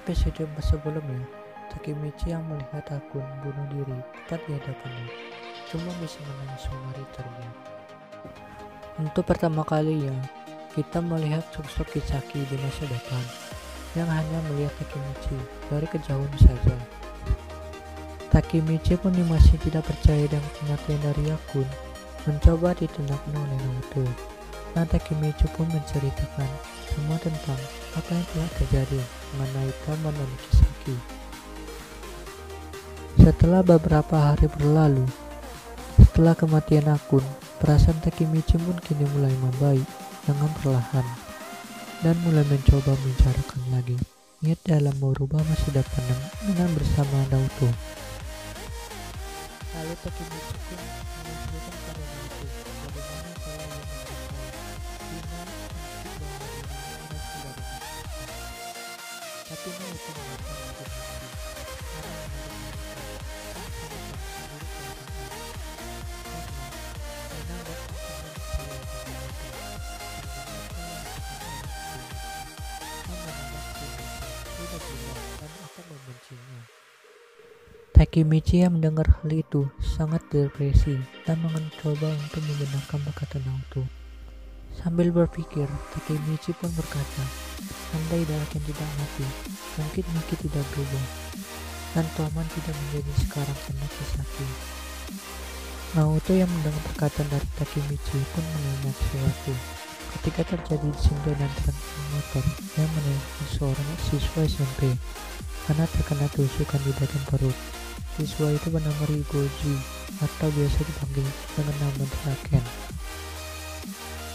episode sebelumnya, Takemichi yang melihat akun bunuh diri tepat di hadapannya cuma bisa menangis sembari teriak. Untuk pertama kalinya, kita melihat sosok Kisaki di masa depan yang hanya melihat Takemichi dari kejauhan saja. Takemichi pun masih tidak percaya dengan kematian dari akun, mencoba ditenangkan oleh Naruto. Nah, Takemichi pun menceritakan semua tentang apa yang telah terjadi mengenai teman dan Kisaki. Setelah beberapa hari berlalu, setelah kematian akun, perasaan Takemichi pun kini mulai membaik dengan perlahan dan mulai mencoba membicarakan lagi niat dalam merubah masa depan dengan bersama Naruto. Lalu Takemichi pun menunjukkan pada Naruto bagaimana cara ia memberitahu Hina untuk bahwa dirinya sudah dimaafkan. Tapi Naruto mengatakan Takemichi karena menerima Takemichi yang mendengar hal itu sangat depresi dan mencoba untuk membenarkan perkataan Naruto. Sambil berpikir, Takemichi pun berkata, andai Draken tidak mati, mungkin Miki tidak berubah, dan Toman tidak menjadi sekarang karena Kisaki. Naruto yang mendengar perkataan dari Takemichi pun mengingat sesuatu. Ketika terjadi insiden antara motor yang menewaskan seorang siswa SMP karena terkena tusukan di bagian perut. Siswa itu bernama Rigoji atau biasa dipanggil dengan nama Draken.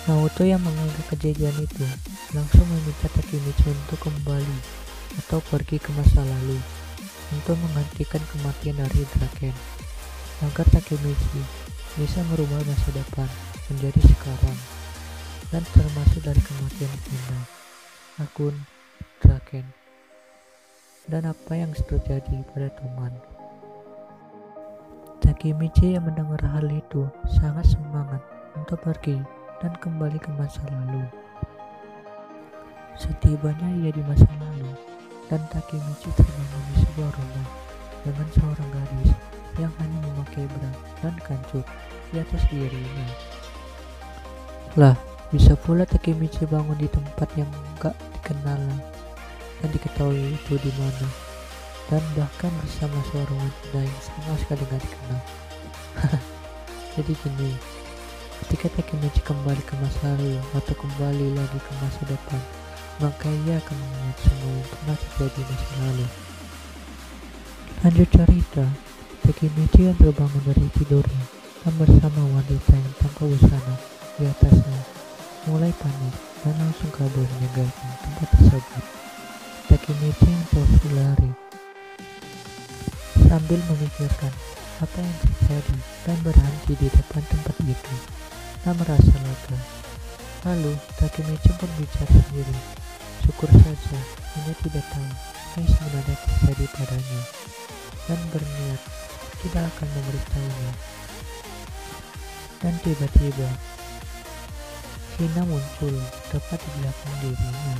Naruto yang menganggap kejadian itu langsung meminta Takemichi untuk kembali atau pergi ke masa lalu untuk menggantikan kematian dari Draken agar Takemichi bisa merubah masa depan menjadi sekarang, dan termasuk dari kematian Hina, akun, Draken, dan apa yang terjadi pada Toman. Takemichi yang mendengar hal itu sangat semangat untuk pergi dan kembali ke masa lalu. Setibanya ia di masa lalu, dan Takemichi terbangun di sebuah rumah dengan seorang gadis yang hanya memakai bra dan kancut di atas dirinya. Lah, bisa pula Takemichi bangun di tempat yang gak dikenal dan diketahui itu di mana, dan bahkan bersama seorang wanita yang sama sekali gak dikenal. Jadi gini, ketika Takemichi kembali ke masa lalu atau kembali lagi ke masa depan, maka ia akan mengingat semua yang pernah terjadi di masa lalu. Lanjut cerita, Takemichi yang terbangun dari tidurnya dan bersama wanita yang tanpa busana di atasnya mulai panik dan langsung kabur meninggalkan tempat tersebut. Takemichi yang terus berlari sambil memikirkan apa yang terjadi dan berhenti di depan tempat itu dan merasa lega. Lalu Takemichi pun bicara sendiri, syukur saja ia tidak tahu apa yang sebenarnya terjadi padanya, dan berniat tidak akan memberitahunya. Dan tiba-tiba Hina muncul tepat di belakang dirinya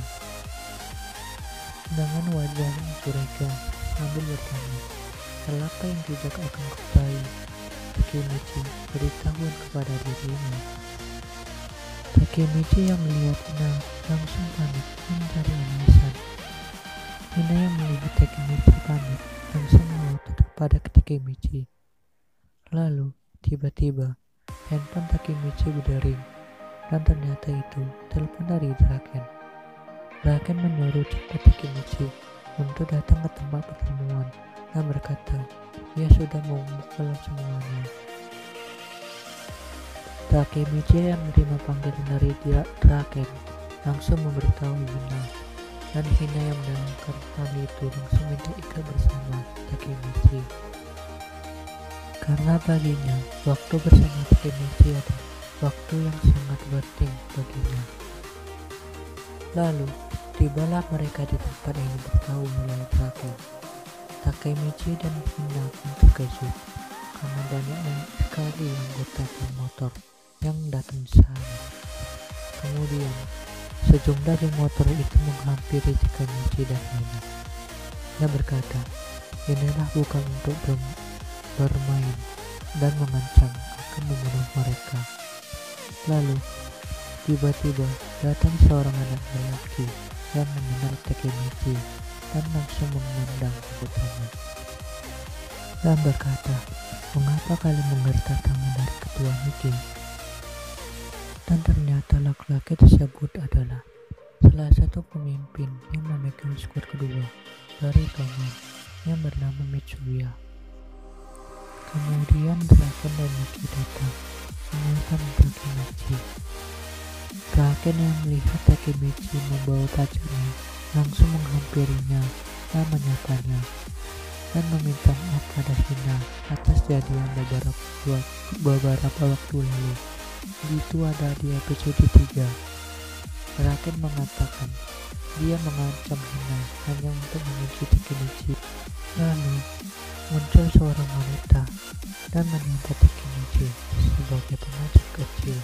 dengan wajah yang curiga sambil bertanya, hal apa yang tidak akan ketahui? Takemichi beritahu kepada dirinya. Takemichi yang melihat Hina langsung panik mencari alasan. Hina yang melihat Takemichi panik langsung melotot kepada Takemichi. Lalu tiba-tiba handphone Takemichi berdering, dan ternyata itu telepon dari Draken. Draken menyuruh cepat Takemichi untuk datang ke tempat pertemuan dan berkata ia sudah membukul semuanya. Takemichi yang menerima panggilan dari Draken langsung memberitahu Hina, dan Hina yang mendengar hal itu langsung minta ikut bersama Takemichi. Karena baginya waktu bersama Takemichi adalah waktu yang sangat penting baginya. Lalu tibalah mereka di tempat yang diberitahu oleh Draken. Takemichi dan Hina pun terkejut karena banyaknya sekali anggota geng motor yang datang di sana. Kemudian sejumlah geng motor itu menghampiri Takemichi dan Hina Ia berkata, inilah bukan untuk bermain, dan mengancam akan membunuh mereka. Lalu, tiba-tiba datang seorang anak lelaki yang mengenal Takemichi dan langsung memandang anggotanya dan berkata, mengapa kalian menggertak tangan dari ketua Miki? Dan ternyata laki-laki tersebut adalah salah satu pemimpin yang memegang skuad kedua dari Toman yang bernama Mitsuya. Kemudian Draken dan Miki datang menyerang Takemichi. Draken yang melihat Takemichi membawa pacarnya langsung menghampirinya dan menyapanya dan meminta maaf pada Hina atas kejadian beberapa waktu lalu. Itu ada di episode 3. Draken mengatakan dia mengancam Hina hanya untuk mengunci Takemichi. Lalu muncul seorang wanita dan menyambat Takemichi sebagai pengacau kecil.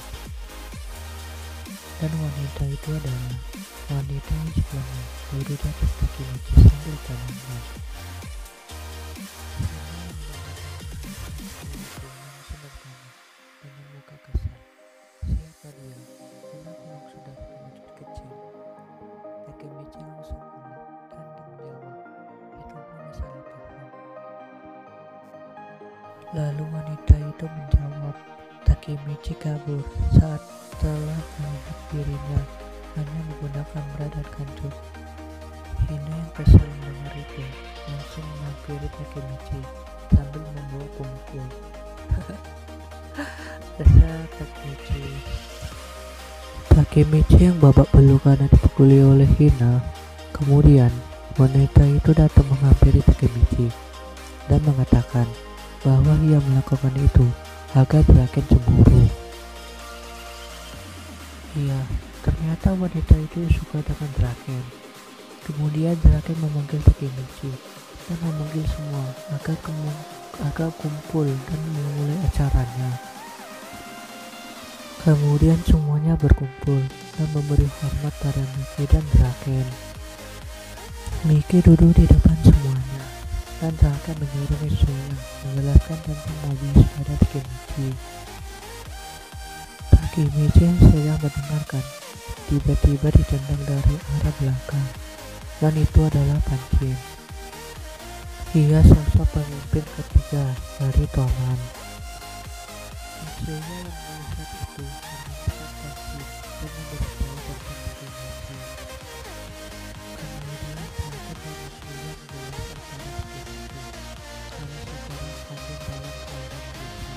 Dan wanita itu adalah wanita yang sebelumnya duduk di atas Takemichi sambil tangannya. Dengan muka kasar, siapa dia? Kenapa maksud dari pengecut kecil? Takemichi langsung unik dan menjawab, itu hanya salah paham. Lalu wanita itu menjawab, Takemichi kabur saat telah melihat dirinya hanya menggunakan radar kancut. Hina yang kesal mendengar itu langsung menghampiri Takemichi sambil membawa pemukul. Dasar Takemichi yang babak belur karena dipukuli oleh Hina. Kemudian wanita itu datang menghampiri Takemichi dan mengatakan bahwa ia melakukan itu agar Draken cemburu. Iya, ternyata wanita itu suka dengan Draken. Kemudian Draken memanggil Takemichi dan memanggil semua agar kumpul dan memulai acaranya. Kemudian semuanya berkumpul dan memberi hormat pada Miki dan Draken. Miki duduk di depan semuanya dan Draken menyuruh Mitsuya menjelaskan tentang mobil pada Takemichi. Takemichi yang sedang mendengarkan tiba-tiba ditendang dari arah belakang, dan itu adalah Pancin. Ia sosok pemimpin ketiga dari Toman. Mitsuya yang melihat itu menunjukkan Pancin dan memberitahu tentang Takemichi. Kemudian Draken dan Mitsuya menjelaskan pada Takemichi kalau sekarang Pancin dalam keadaan desa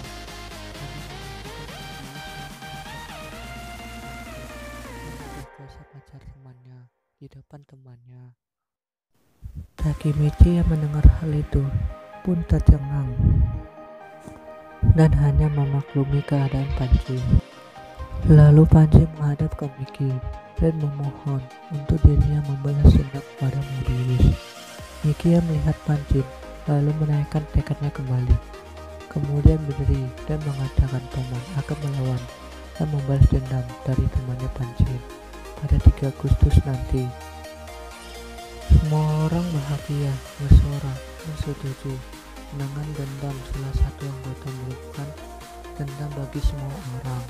karena kuasa pacar temannya di depan temannya. Takemichi yang mendengar hal itu pun tercengang dan hanya memaklumi keadaan Pancin. Lalu Pancin menghadap ke Miki dan memohon untuk dirinya membalas dendam pada Mobius. Miki yang melihat Pancin lalu menaikkan tekadnya kembali. Kemudian berdiri dan mengatakan Toman akan melawan dan membalas dendam dari temannya Pancin pada 3 Agustus nanti. Semua orang bahagia, bersorak, dan setuju dengan dendam salah satu anggota merupakan dendam bagi semua orang.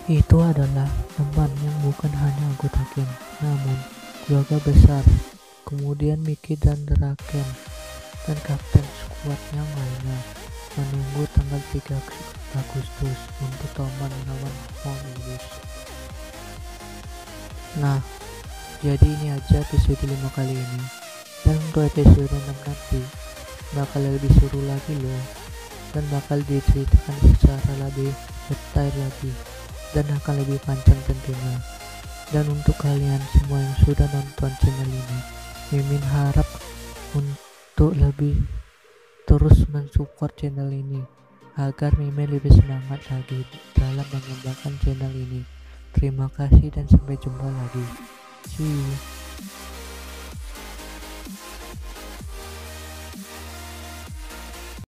Itu adalah teman yang bukan hanya anggota geng, namun keluarga besar. Kemudian Miki dan Draken dan kapten skuad yang lainnya menunggu tanggal 3 Agustus untuk Toman melawan Mobius. Nah, jadi ini aja episode 5 kali ini. Dan untuk episode 6 nanti bakal lebih seru lagi loh, dan bakal diceritakan secara lebih detail lagi dan akan lebih panjang tentunya. Dan untuk kalian semua yang sudah nonton channel ini, Mimin harap untuk lebih terus mensupport channel ini agar Mimin lebih semangat lagi dalam mengembangkan channel ini. Terima kasih dan sampai jumpa lagi. See you.